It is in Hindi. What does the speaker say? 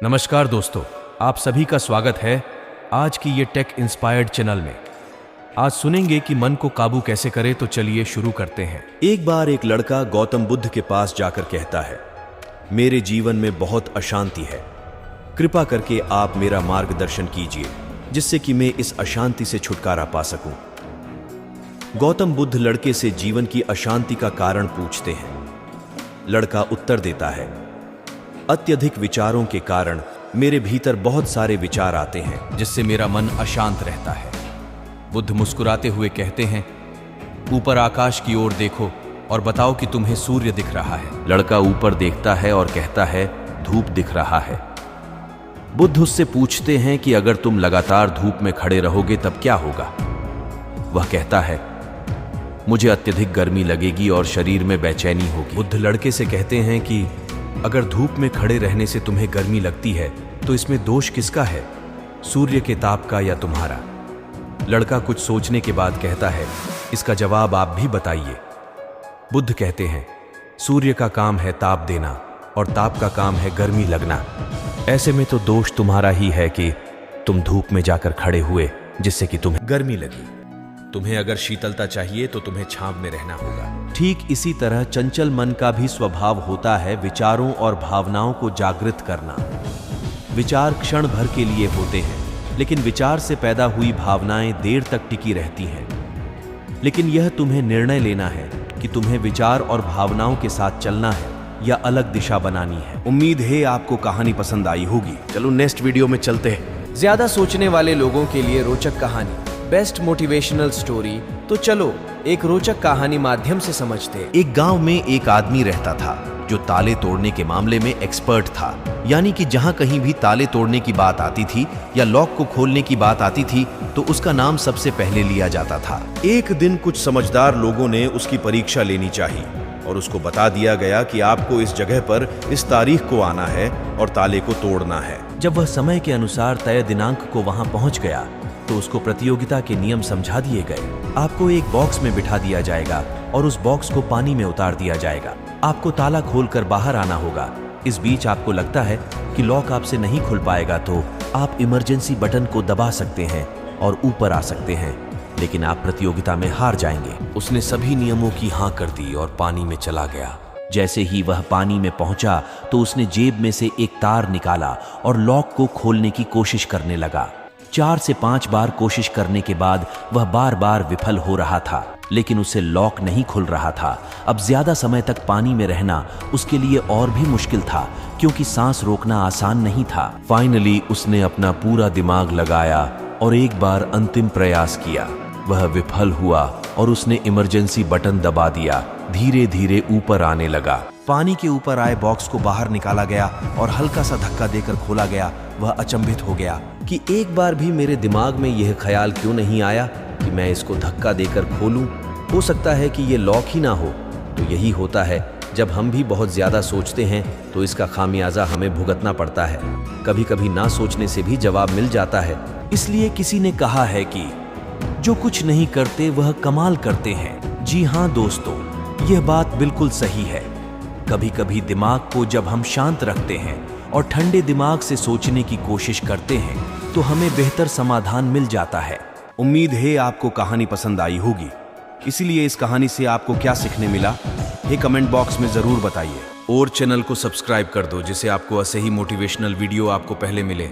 नमस्कार दोस्तों, आप सभी का स्वागत है आज की ये टेक इंस्पायर्ड चैनल में। आज सुनेंगे कि मन को काबू कैसे करें, तो चलिए शुरू करते हैं। एक बार एक लड़का गौतम बुद्ध के पास जाकर कहता है, मेरे जीवन में बहुत अशांति है, कृपा करके आप मेरा मार्गदर्शन कीजिए जिससे कि मैं इस अशांति से छुटकारा पा सकूं। गौतम बुद्ध लड़के से जीवन की अशांति का कारण पूछते हैं। लड़का उत्तर देता है, अत्यधिक विचारों के कारण मेरे भीतर बहुत सारे विचार आते हैं जिससे मेरा मन अशांत रहता है। बुद्ध मुस्कुराते हुए कहते हैं, ऊपर आकाश की ओर देखो और बताओ कि तुम्हें सूर्य दिख रहा है। लड़का ऊपर देखता है और कहता है, धूप दिख रहा है। बुद्ध उससे पूछते हैं कि अगर तुम लगातार धूप में खड़े रहोगे तब क्या होगा। वह कहता है, मुझे अत्यधिक गर्मी लगेगी और शरीर में बेचैनी होगी। बुद्ध लड़के से कहते हैं कि अगर धूप में खड़े रहने से तुम्हें गर्मी लगती है तो इसमें दोष किसका है, सूर्य के ताप का या तुम्हारा? लड़का कुछ सोचने के बाद कहता है, इसका जवाब आप भी बताइए। बुद्ध कहते हैं, सूर्य का काम है ताप देना और ताप का काम है गर्मी लगना। ऐसे में तो दोष तुम्हारा ही है कि तुम धूप में जाकर खड़े हुए जिससे कि तुम्हें गर्मी लगी। तुम्हें अगर शीतलता चाहिए तो तुम्हें छांव में रहना होगा। ठीक इसी तरह चंचल मन का भी स्वभाव होता है विचारों और भावनाओं को जागृत करना। विचार क्षण भर के लिए होते हैं, लेकिन विचार से पैदा हुई भावनाएं देर तक टिकी रहती हैं। लेकिन यह तुम्हें निर्णय लेना है कि तुम्हें विचार और भावनाओं के साथ चलना है या अलग दिशा बनानी है। उम्मीद है आपको कहानी पसंद आई होगी। चलो नेक्स्ट वीडियो में चलते हैं। ज्यादा सोचने वाले लोगों के लिए रोचक कहानी, बेस्ट मोटिवेशनल स्टोरी। तो चलो एक रोचक कहानी माध्यम से समझते हैं। एक गांव में एक आदमी रहता था जो ताले तोड़ने के मामले में एक्सपर्ट था। यानी कि जहां कहीं भी ताले तोड़ने की बात आती थी या लॉक को खोलने की बात आती थी तो उसका नाम सबसे पहले लिया जाता था। एक दिन कुछ समझदार लोगों ने उसकी परीक्षा लेनी चाहिए और उसको बता दिया गया कि आपको इस जगह पर इस तारीख को आना है और ताले को तोड़ना है। जब वह समय के अनुसार तय दिनांक को वहां पहुंच गया तो उसको प्रतियोगिता के नियम समझा दिए गए। आपको एक बॉक्स में बिठा दिया जाएगा और उस बॉक्स को पानी में उतार दिया जाएगा। आपको ताला खोलकर बाहर आना होगा। इस बीच आपको लगता है कि लॉक आपसे नहीं खुल पाएगा तो आप इमरजेंसी बटन को दबा सकते हैं और ऊपर आ सकते हैं, लेकिन आप प्रतियोगिता में हार जाएंगे। उसने सभी नियमों की हाँ कर दी और पानी में चला गया। जैसे ही वह पानी में पहुंचा तो उसने जेब में से एक तार निकाला और लॉक को खोलने की कोशिश करने लगा। 4 से 5 बार कोशिश करने के बाद वह बार बार विफल हो रहा था, लेकिन उसे लॉक नहीं खुल रहा था। अब ज्यादा समय तक पानी में रहना उसके लिए और भी मुश्किल था क्योंकि सांस रोकना आसान नहीं था। फाइनली उसने अपना पूरा दिमाग लगाया और एक बार अंतिम प्रयास किया। वह विफल हुआ और उसने इमरजेंसी बटन दबा दिया। धीरे धीरे ऊपर आने लगा। पानी के ऊपर आए बॉक्स को बाहर निकाला गया और हल्का सा धक्का देकर खोला गया। वह अचंभित हो गया कि एक बार भी मेरे दिमाग में यह ख्याल क्यों नहीं आया कि मैं इसको धक्का देकर खोलूं। हो सकता है कि ये लॉक ही ना हो। तो यही होता है, जब हम भी बहुत ज्यादा सोचते हैं तो इसका खामियाजा हमें भुगतना पड़ता है। कभी कभी ना सोचने से भी जवाब मिल जाता है। इसलिए किसी ने कहा है कि जो कुछ नहीं करते वह कमाल करते हैं। जी हाँ दोस्तों, यह बात बिल्कुल सही है। कभी कभी दिमाग को जब हम शांत रखते हैं और ठंडे दिमाग से सोचने की कोशिश करते हैं तो हमें बेहतर समाधान मिल जाता है। उम्मीद है आपको कहानी पसंद आई होगी। इसीलिए इस कहानी से आपको क्या सीखने मिला ये कमेंट बॉक्स में जरूर बताइए और चैनल को सब्सक्राइब कर दो जिससे आपको ऐसे ही मोटिवेशनल वीडियो आपको पहले मिले।